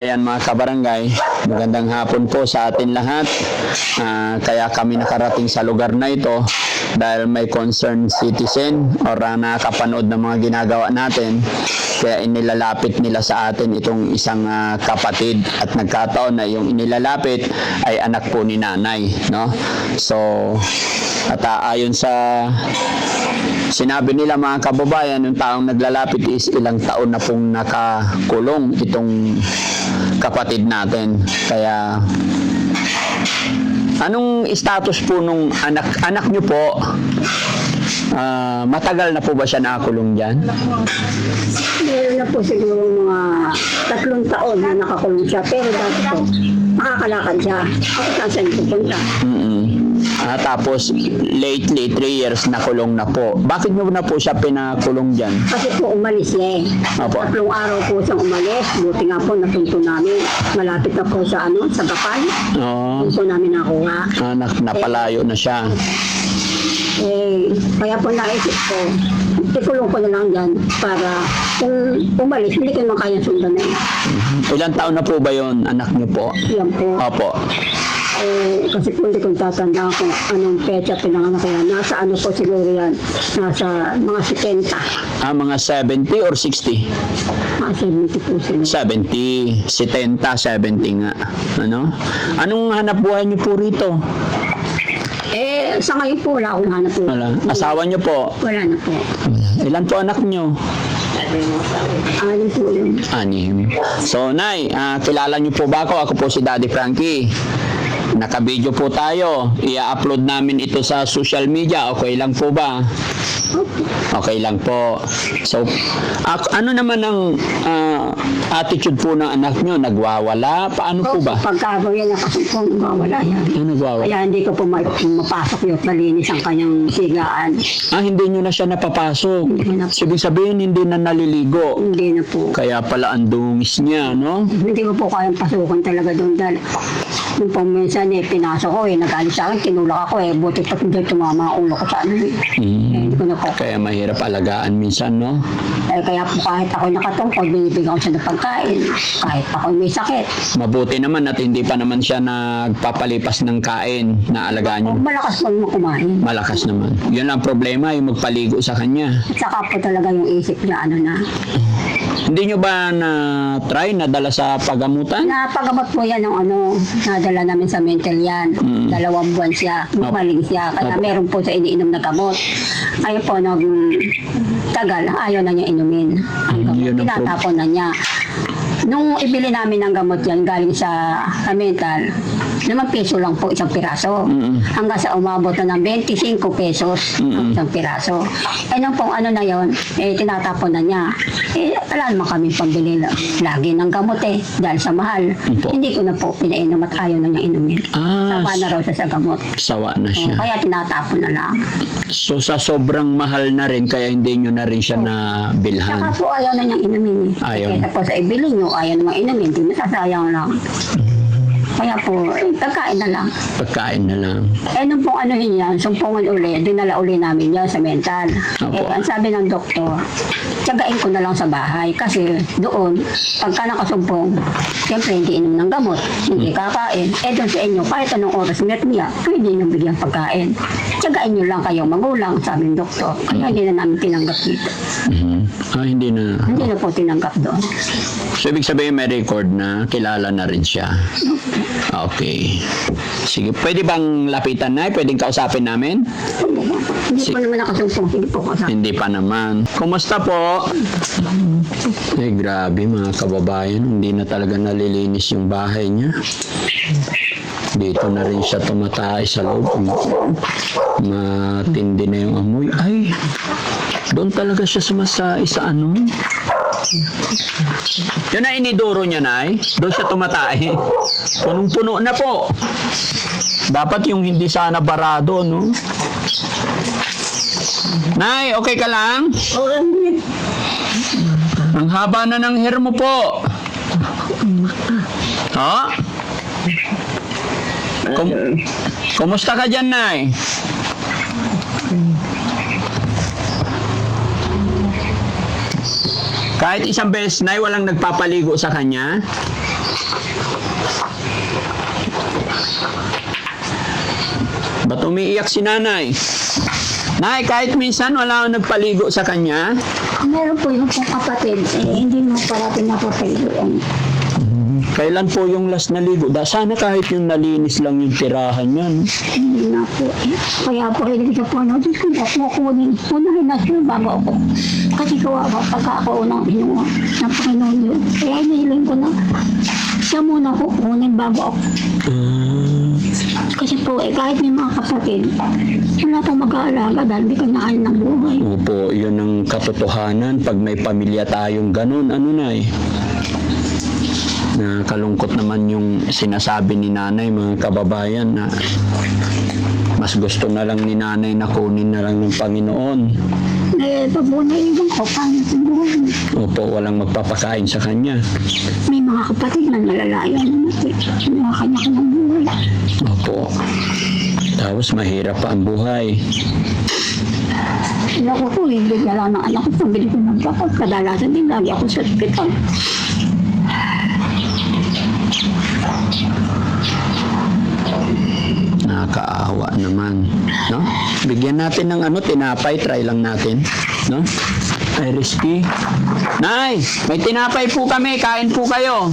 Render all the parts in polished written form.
Ayan mga kabarangay, magandang hapon po sa atin lahat. Kaya kami nakarating sa lugar na ito dahil may concerned citizen or nakapanood ng mga ginagawa natin. Kaya inilalapit nila sa atin itong isang kapatid at nagkataon na yung inilalapit ay anak po ni nanay. No? So, at ayon sa sinabi nila mga kababayan, yung taong naglalapit is ilang taon na pong nakakulong itong kapatid natin. Kaya anong status po nung anak nyo po? Matagal na po ba siya nakakulong dyan? Meron na po siguro mga 3 taon na nakakulong siya. Pero dati po, makakalakad siya. Ako saan pupunta. Tapos lately 3 years nakulong na po. Bakit nyo na po siya pinakulong dyan? Kasi po umalis siya eh. Opo. 3 araw po siyang umalis. Buti nga po natunto namin. Malapit na po sa sa Gapan. Oo. Doon po namin nakuha. Napalayo na siya. Kaya po naisip ko, ikulong ko na lang dyan para kung umalis, hindi ko naman kaya sundan na eh. Ilang taon na po ba yon anak nyo po? Yan po. Opo. Kasi po hindi ko tatanda kung anong petsa pinanganak yan. Nasa ano po siguro yan. Nasa mga 70. Mga 70 or 60? Mga 70 po sila. 70, 70 nga. Ano? Anong hanap buhay niyo po rito? Sa ngayon po wala akong hanap po. Wala. Asawa niyo po? Wala na po. Ilan po anak niyo? 6 po yun. 6. So, Nay, kilala niyo po ba ako? Ako po si Daddy Frankie. Naka-video po tayo. I-upload namin ito sa social media. Okay lang po ba? Okay lang po. So, ano naman ang attitude po ng anak nyo? Nagwawala? Paano po ba? Pagkabo yan ang kasumpong, mawala yan. Nagwawala? Kaya hindi ko po mapasok yung malinis ang kanyang sigaan. Hindi nyo na siya napapasok. Hindi na po. Ibig sabihin, hindi na naliligo. Hindi na po. Kaya pala ang dungis niya, no? Hindi ko po kayang pasukan talaga doon dahil nung pang minsan pinasok ko nagalit sa akin, tinulak ako buti pa hindi tumama ang ulo ko sa ano hindi ko na po. Kaya mahirap alagaan minsan, no? Kaya po kahit ako nakatungkol, binibigyan ko siya ng pagkain. Kahit ako may sakit. Mabuti naman at hindi pa naman siya nagpapalipas ng kain na alagaan niyo. Malakas po naman kumain. Malakas naman. Yun lang problema, yung magpaligo sa kanya. At saka po talaga yung isip niya, na. Hindi nyo ba na-try na dala sa pagamutan? Napagamot po yan ng nadala namin sa mental yan. 2 buwan siya, gumaling siya. Kaya meron po sa iniinom na gamot. Ayaw po, tagal, ayaw na niya inumin. Ang gamot, tinatapon na niya. Nung ibili namin ng gamot yan, galing sa mental, 5 piso lang po isang piraso. Hanggang sa umabot na ng 25 pesos ang isang piraso. Nung pong na yon, tinatapon na niya. Wala naman kami pambili lagi ng gamot dahil sa mahal. Hindi ko na po pinainom at ayaw na niya inumin. Sawa na raw siya sa gamot. Sawa na siya. Kaya tinatapon na lang. So sa sobrang mahal na rin, kaya hindi nyo na rin siya nabilhan. Saka po ayaw na niyang inumin. Ayaw. Kaya po sa ibili niyo, ayaw namang inumin. Hindi masasayang lang. Kaya po, pagkain na lang. Pagkain na lang. Nung pong yan, sumpungan uli, dinala uli namin yan sa mental. Ang sabi ng doktor, tiyagain ko na lang sa bahay. Kasi doon, pagka nakasumpong, siyempre hindi inom ng gamot, hindi kakain. Doon sa inyo, kahit anong oras met niya, pwede nyo bigyan pagkain. Tiyagain nyo lang kayong magulang, sabi ng doktor. Kaya hindi na namin tinanggap dito. Hindi na. Hindi na po tinanggap doon. So ibig sabihin may record na kilala na rin siya. Okay. Sige, pwede bang lapitan na? Pwedeng kausapin namin? Hindi po naman nakasumpong. Sige po ko sa. Hindi pa naman. Kumusta po? Grabe mga kababayan. Hindi na talaga nalilinis yung bahay niya. Dito na rin siya tumatay sa loob. Matindi na yung amoy. Ay, doon talaga siya sumasay sa Yun na iniduro niya, Nay. Doon siya tumatay. Punong-puno na po. Dapat yung hindi sana barado, no? Nay, okay ka lang? Ang haba na ng hair mo po. Kumusta ka dyan, Nay? Kahit isang beses na walang nagpapaligo sa kanya? Ba't umiiyak si nanay? Nay, kahit minsan wala akong nagpaligo sa kanya. Meron po yung pong kapatid, hindi mo parating napapaligoan. Kailan po yung last naligo? Sana kahit yung nalinis lang yung tirahan yan. Hindi na po. Kaya po, hindi siya po, Diyos ko, ako kunin. Unahin na siya bago ako. Kasi kawawa pagka ako unang inuwa ng Panginoon yun. Kaya inihiling ko na siya muna ko kunin bago ako. Kasi po, kahit may mga kapatid, wala pong mag-aalaga dahil di ka naan ng buhay. Opo, yun ang katotohanan. Pag may pamilya tayong ganun, ano na eh. Nakalungkot naman yung sinasabi ni nanay, mga kababayan, na mas gusto na lang ni nanay na kunin na lang ng Panginoon. Pag po naiwan ko, paano sa buhay? Opo, walang magpapakain sa kanya. May mga kapatid na nalalaya na natin. Mga kanya-kanyang buhay. Opo. Tapos mahirap pa ang buhay. Ako po, hindi lang ng anak ko. Pabili ko ng kapag kadalasan din, lagi ako sa hospital. Nakakaawa naman, no? Bigyan natin ng tinapay, try lang natin, no? Ay, risky. Nay, may tinapay po kami, kain po kayo.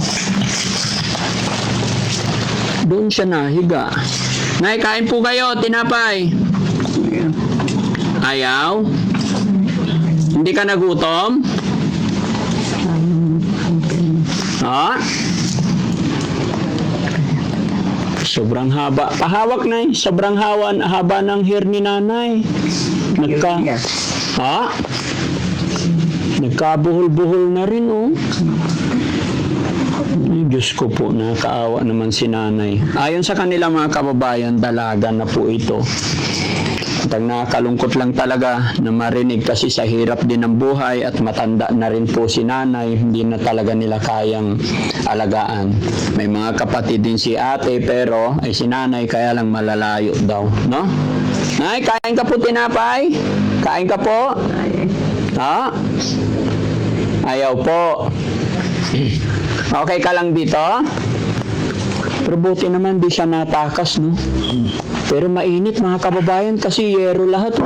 Doon siya nahiga. Nay, kain po kayo, tinapay. Ayaw? Hindi ka nagutom? Ha? Sobrang haba. Pahawak na sobrang haba ng hair ni nanay. Ha? Nagkabuhol-buhol na rin, oh. Ay, Diyos ko po, nakakaawa naman si nanay. Ayon sa kanila mga kababayan, dalaga na po ito. At ang nakakalungkot lang talaga na marinig kasi sa hirap din ng buhay at matanda na rin po si nanay, hindi na talaga nila kayang alagaan. May mga kapatid din si ate pero ay si nanay kaya lang malalayo daw, no? Nay, kain ka po tinapay? Kain ka po? Ha? Ayaw po. Okay ka lang dito? Pero buti naman di siya natakas, no? Pero mainit mga kababayan kasi yero lahat.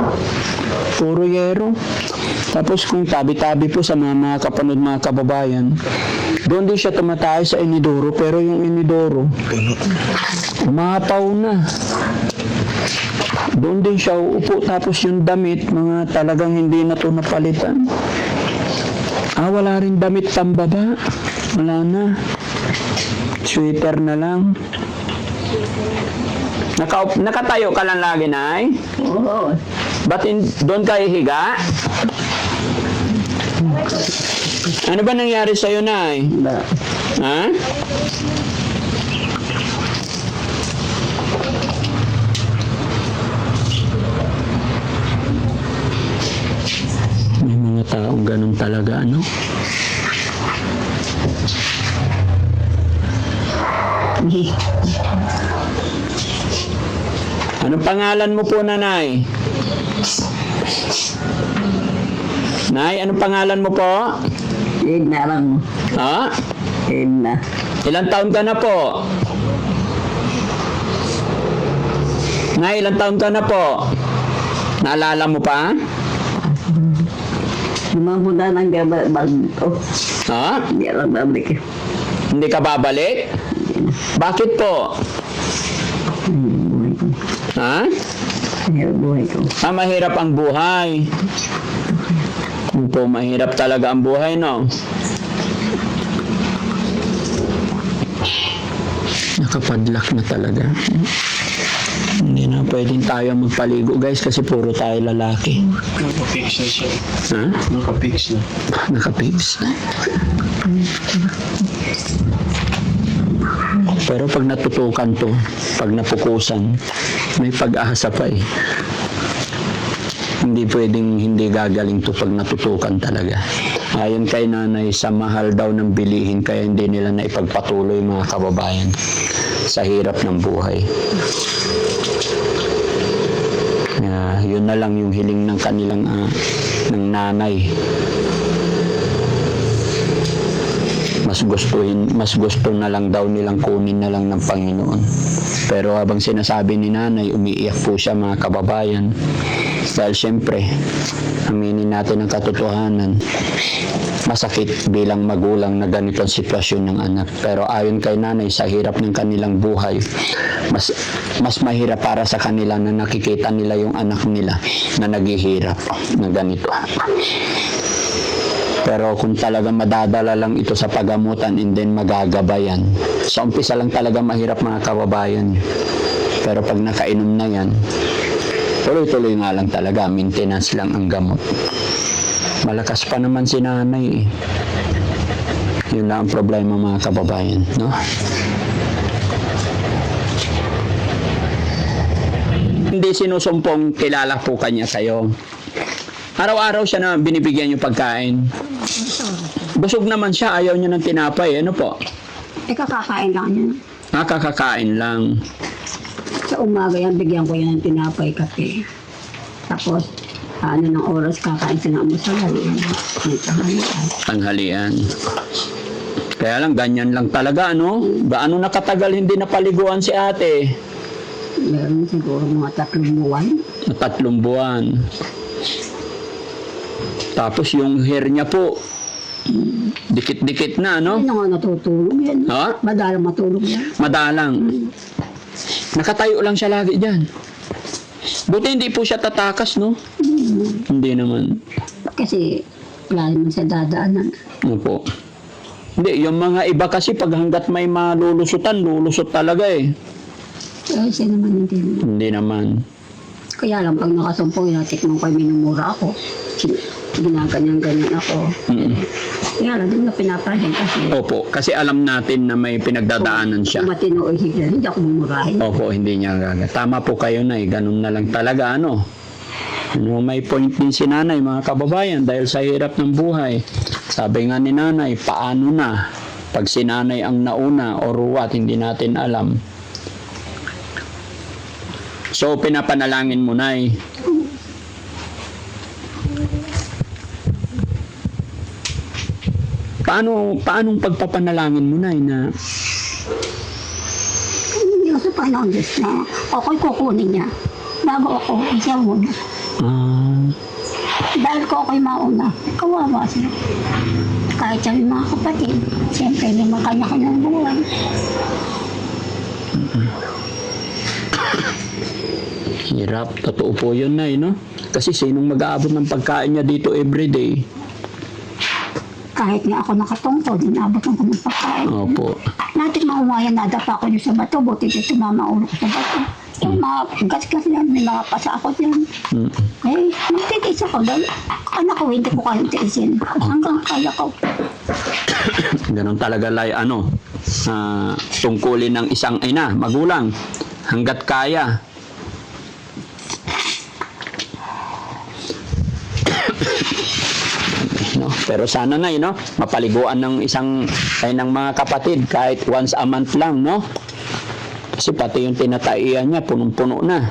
Puro yero. Tapos kung tabi-tabi po sa mga kapanood mga kababayan, doon din siya tumatay sa inidoro pero yung inidoro, umapaw na. Doon din siya uupo tapos yung damit, mga talagang hindi na ito napalitan. Wala rin damit pambaba. Wala na. Sweater na lang. Nakatayo ka lang lagi, Nay? Oo. Ba't doon kayo higa? Ano ba nangyari sa'yo, Nay? Ha? May mga taong ganun talaga, ano? Anong pangalan mo po, Nanay? Nay, anong pangalan mo po? Edna lang. Ha? Edna. Ilang taon ka na po? Nay, ilang taon ka na po? Naalala mo pa? Lumamuda ng gabal ko. Ha? Hindi lang babalik. Hindi ka babalik? Bakit po? Ha? Mahirap buhay ko. Mahirap ang buhay. Po, mahirap talaga ang buhay, no? Nakapadlock na talaga. Hindi na pwedeng tayo magpaligo, guys, kasi puro tayo lalaki. Nakapix na siya. Ha? Nakapix na. Nakapix. Pero pag natutukan to, pag napukusan, may pag-asa pa eh. Hindi pwedeng hindi gagaling to pag natutukan talaga. Ayon kay nanay, sa mahal daw ng bilihin kaya hindi nila na ipagpatuloy mga kababayan sa hirap ng buhay. Yun na lang yung hiling ng kanilang ng nanay. mas gusto na lang daw nilang kunin na lang ng Panginoon. Pero habang sinasabi ni nanay, umiiyak po siya mga kababayan. Dahil syempre, aminin natin ang katotohanan, masakit bilang magulang na ganito ang sitwasyon ng anak. Pero ayon kay nanay, sa hirap ng kanilang buhay, mas mahirap para sa kanila na nakikita nila yung anak nila na naghihirap na ganito. Pero kung talaga madadala lang ito sa pagamutan and then magagabayan, sa umpisa lang talaga mahirap mga kababayan. Pero pag nakainom na yan, tuloy-tuloy nga lang talaga, maintenance lang ang gamot. Malakas pa naman si nanay eh. Yun lang ang problema mga kababayan, no? Hindi sinusumpong kilala po kanya kayo. Araw-araw siya na binibigyan niyo pagkain. Busog naman siya, ayaw niya ng tinapay. Ano po? Kakakain lang niya. Kakakain lang. Sa umaga yan, bigyan ko yan ng tinapay, kape. Tapos, ng oras, kakain siya ng almusal. May Tanghalian. Kaya lang, ganyan lang talaga, ano? Gaano nakatagal hindi napaliguan si ate? Meron siguro mga 3 buwan. 3 buwan. Tapos yung hair niya po, dikit-dikit na, no? Ano nga natutulog yan? Ha? Madalang matulog yan. Madalang. Nakatayo lang siya lagi dyan. Buti hindi po siya tatakas, no? Hindi naman. Kasi, wala naman sa dadaanan. Opo. Hindi, yung mga iba kasi pag hanggat may malulusutan, lulusot talaga eh. Siya naman hindi naman. Hindi naman. Kaya lang, pag nakasumpong, natikman ko, minumura ako. Ginaganyan-ganyan ako. Kaya lang, hindi na pinapahin kasi. Opo, kasi alam natin na may pinagdadaanan siya. Kung matino o higla, hindi ako mumurahin. Opo, hindi niya gaga. Tama po kayo na ganun na lang talaga, ano? May point din si nanay, mga kababayan, dahil sa hirap ng buhay. Sabi nga ni nanay, paano na? Pag si nanay ang nauna o ruwat, hindi natin alam. So, pinapanalangin mo, nay. Paanong pagpapanalangin mo, nay, na Hindi ako sa panahon Diyos na ako'y kukunin niya. Bago ako, siya muna. Dahil ko ako'y mauna, kawawa siya. Kahit siya yung mga kapatid, siyempre naman kanya-kanyang buwan. hirap? Totoo po yun, nay, no? Kasi sinong mag-aabot ng pagkain niya dito everyday? Kahit nga ako nakatungkod, inabot ko ng pagkain. Opo. Natin maumayan, nadapa ko yung sa bato, buti dito mamaulo ko sa bato. Yung mga gas-gas yan, may mga pasa ako dyan. Eh, magtitiis ako dahil anak ko, hindi ko kayang tiisin. Hanggang kaya ko. Ganon talaga, lay, tungkulin ng isang ina, magulang, hanggat kaya. No? Pero sana na, no? Mapaliguan ng ng mga kapatid kahit once a month lang, no? Kasi pati yung tinataian niya, punong-puno na.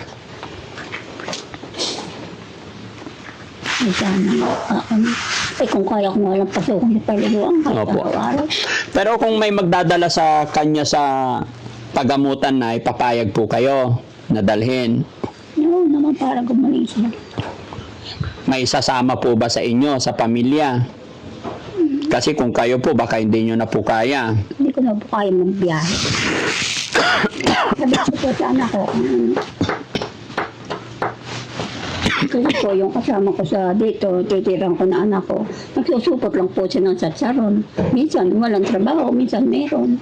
Ay, sana. Kung kaya ko nga lang pasukin sa paliguan, kahit Opo. araw-araw. Pero kung may magdadala sa kanya sa pagamutan na, ipapayag po kayo na dalhin. Oo naman, para gumaling siya. May sasama po ba sa inyo, sa pamilya? Kasi kung kayo po, baka hindi nyo na po kaya. Hindi ko na po kaya magbiyahe. Sabi ko po sa anak ko, kasi po yung kasama ko sa dito, titirang ko na anak ko, nagsusupot lang po siya ng satsaron. Minsan walang trabaho, minsan meron.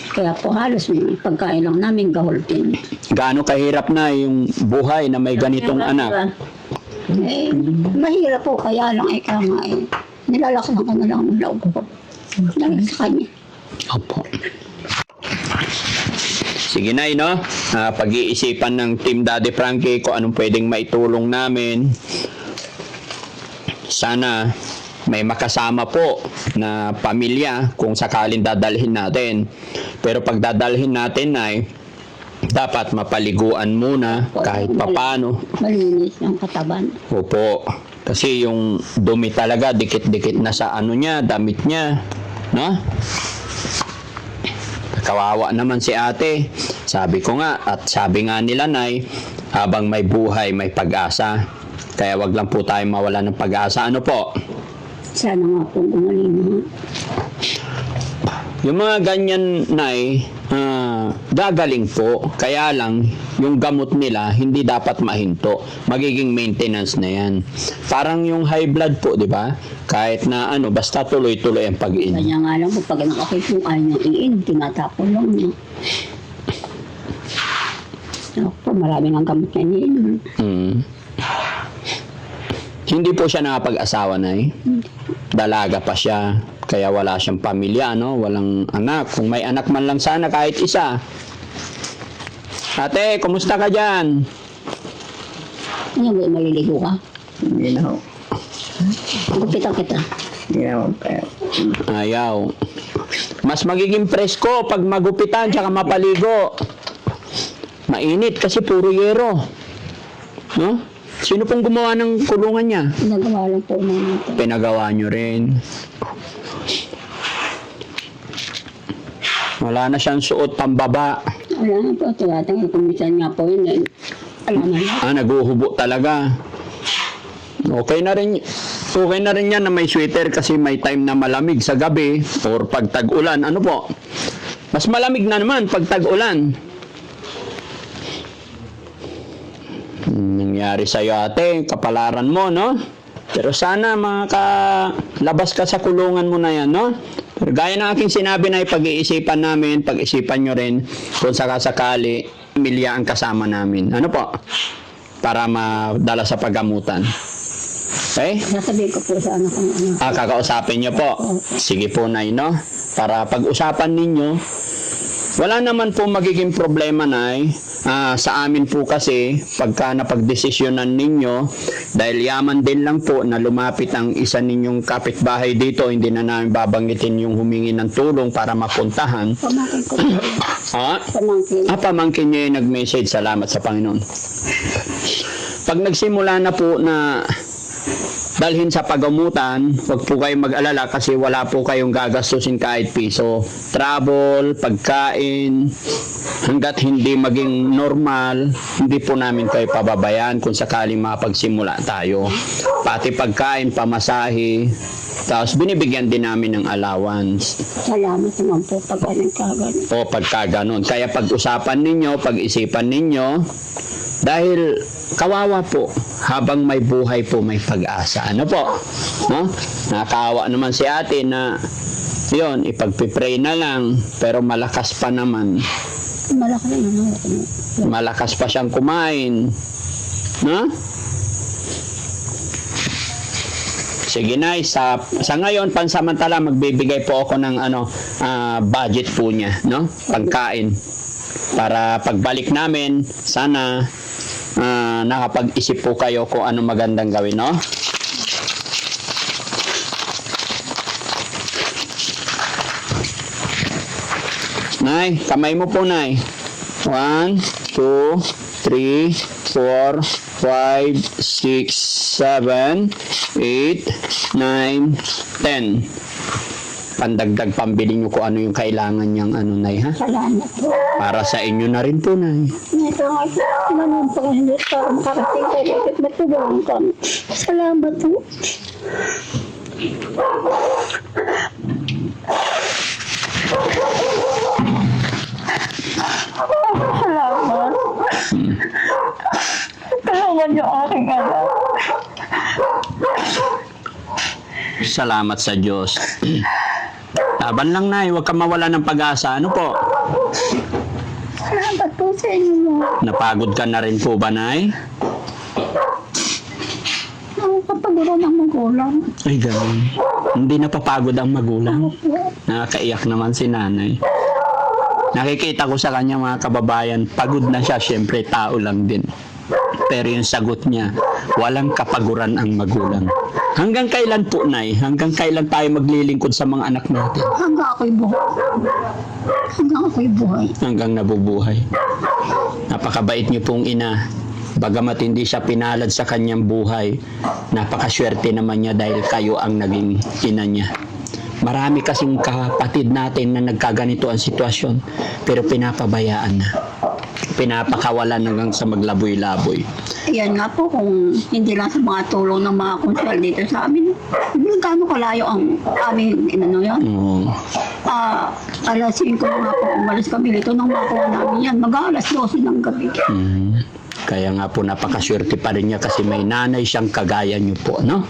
Kaya po halos may pagkain lang namin gahol din. Gaano kahirap na yung buhay na may ganitong anak? Eh, mahirap po, kaya lang ika nga eh. Nilalaksan ko na lang ang loob ko. Dahil sa kanya. Opo. Sige, nay, no? Pag-iisipan ng Team Daddy Frankie kung anong pwedeng maitulong namin. Sana may makasama po na pamilya kung sakaling dadalhin natin. Pero pag dadalhin natin, nay, dapat mapaliguan muna kahit papano. Malinis ang katawan. Opo. Kasi yung dumi talaga, dikit-dikit na sa ano niya, damit niya. No? Kawawa naman si ate. Sabi ko nga, at sabi nga nila, Nay, habang may buhay, may pag-asa. Kaya wag lang po tayo mawala ng pag-asa. Ano po? Sana nga po gumaling na. Yung mga ganyan, Nay, gagaling po. Kaya lang, yung gamot nila, hindi dapat mahinto. Magiging maintenance na yan. Parang yung high blood po, di ba? Kahit na basta tuloy-tuloy ang pag-iinom. Kanya nga lang po, pag nakakit yung ayaw niyang iinom, tinatapon lang niya. Ako, marami ng gamot na iniinom. Hindi po siya nakapag-asawa, Nay. Dalaga pa siya. Kaya wala siyang pamilya, walang anak. Kung may anak man lang sana, kahit isa. Ate, kumusta ka dyan? Ano ba, maliligo ka? Hindi na ho. Gupitan kita. Hindi na ho. Ayaw. Mas magiging presko pag magupitan tsaka mapaligo. Mainit kasi puro yero. No? Sino pong gumawa ng kulungan niya? Nagawa lang po natin. Pinagawa nyo rin. Wala na siyang suot pambaba. Wala na po, tuwatang kumisan nga po yun. Alam na lang. Naguhubo talaga. Okay na rin yan na may sweater kasi may time na malamig sa gabi or pag tag-ulan. Ano po? Mas malamig na naman pag tag-ulan. Nangyari sa'yo ate, kapalaran mo, no? Pero sana makalabas ka sa kulungan mo na yan, no? Pero gaya ng aking sinabi na pag-iisipan namin, pag-isipan nyo rin kung sakasakali, pamilya ang kasama namin. Ano po? Para madala sa paggamutan. Okay? Sasabihin ko po sa anak ko. Kakausapin nyo po. Sige po, Nay, no? Para pag-usapan ninyo, wala naman po magiging problema, Nay. Sa amin po kasi, pagka napagdesisyonan ninyo, dahil yaman din lang po na lumapit ang isa ninyong kapitbahay dito, hindi na namin babanggitin yung humingi ng tulong para mapuntahan. Pamangkin ko po. Pamangkin. Pamangkin niya yung nag-message, salamat sa Panginoon. Pag nagsimula na po na dalhin sa pagamutan, huwag po kayong mag-alala kasi wala po kayong gagastusin kahit piso. Travel, pagkain, hanggat hindi maging normal, hindi po namin kayo pababayaan kung sakaling mapagsimula tayo. Pati pagkain, pamasahe, tapos binibigyan din namin ng allowance. Salamat naman po pag nagkagan. O pagka ganun. Kaya pag-usapan ninyo, pag-isipan ninyo, dahil kawawa po, habang may buhay po may pag-asa. Ano po? No? Nakakaawa naman si ate na yun, ipagpipray na lang, pero malakas pa naman. Malaki na naman. Malakas pa siyang kumain. No? Sige na, sa ngayon, pansamantala, magbibigay po ako ng budget po niya, no? Pagkain. Para pagbalik namin, sana nakapag-isip po kayo kung ano magandang gawin, no? Nay, kamay mo po, Nay. 1, 2, 3, 4, 5, 6, 7, 8, 9, 10. Pandagdag pambili nyo kung ano yung kailangan niyang Nay, ha? Salamat po. Para sa inyo na rin po, Nay. Ito nga po. Naman po hindi para makarating kayo. Bakit matulungan kami? Salamat po. Salamat. Tulungan niyo aking anak. Salamat sa Diyos. Laban lang, Nay. Huwag ka mawala ng pag-asa. Ano po? Salamat po sa inyo. Napagod ka na rin po ba, Nay? Ako kapaguro ng magulang. Ay, ganun. Hindi napapagod ang magulang. Ako po. Nakakaiyak naman si nanay. Nakikita ko sa kanya, mga kababayan, pagod na siya, syempre tao lang din. Pero yung sagot niya, walang kapaguran ang magulang. Hanggang kailan po, Nay? Hanggang kailan tayo maglilingkod sa mga anak natin? Hanggang ako'y buhay. Hanggang ako'y buhay. Hanggang nabubuhay. Napakabait niyo pong ina. Bagamat hindi siya pinalad sa kanyang buhay, napakaswerte naman niya dahil kayo ang naging ina niya. Marami kasing kapatid natin na nagkaganito ang sitwasyon, pero pinapabayaan na. Pinapakawalan hanggang sa maglaboy-laboy. Yan nga po, kung hindi lang sa mga tulong ng mga konsyal dito sa amin, gaano kalayo ang amin, yun. Alas 5 nga po, umalis kami dito nang makuha namin yan. Mag-alas 12 ng gabi. Kaya nga po napakaswerte pa rin niya kasi may nanay siyang kagaya niyo po, no?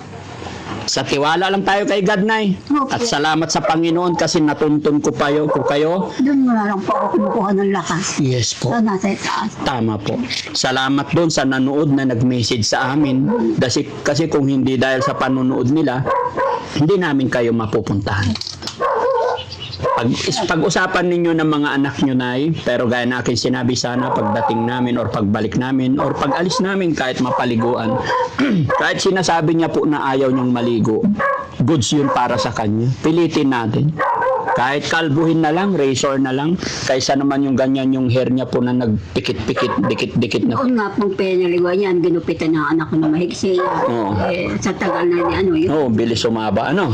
Sa tiwala lang tayo kay God, Nay. Opo. At salamat sa Panginoon kasi natuntun ko kayo. Doon mo na lang po ako kumukuha ng lakas. Yes po. Sa nasa itaas. Tama po. Salamat doon sa nanood na nag-message sa amin. Kasi kung hindi dahil sa panonood nila, hindi namin kayo mapupuntahan. Pag-usapan ninyo ng mga anak nyo, Nay, pero gaya na akin sinabi sana pagdating namin or pagbalik namin or pag-alis namin kahit mapaliguan, kahit sinasabi niya po na ayaw niyong maligo, goods yun para sa kanya. Pilitin natin. Kahit kalbuhin na lang, razor na lang, kaysa naman yung ganyan yung hair niya po na nagpikit-pikit, dikit-dikit na. Noon nga pong pinaliwa yan, ginupitan ng anak ko na mahigsi. Oo. Sa tagal na ni ano yun. Oo, bilis sumaba, ano?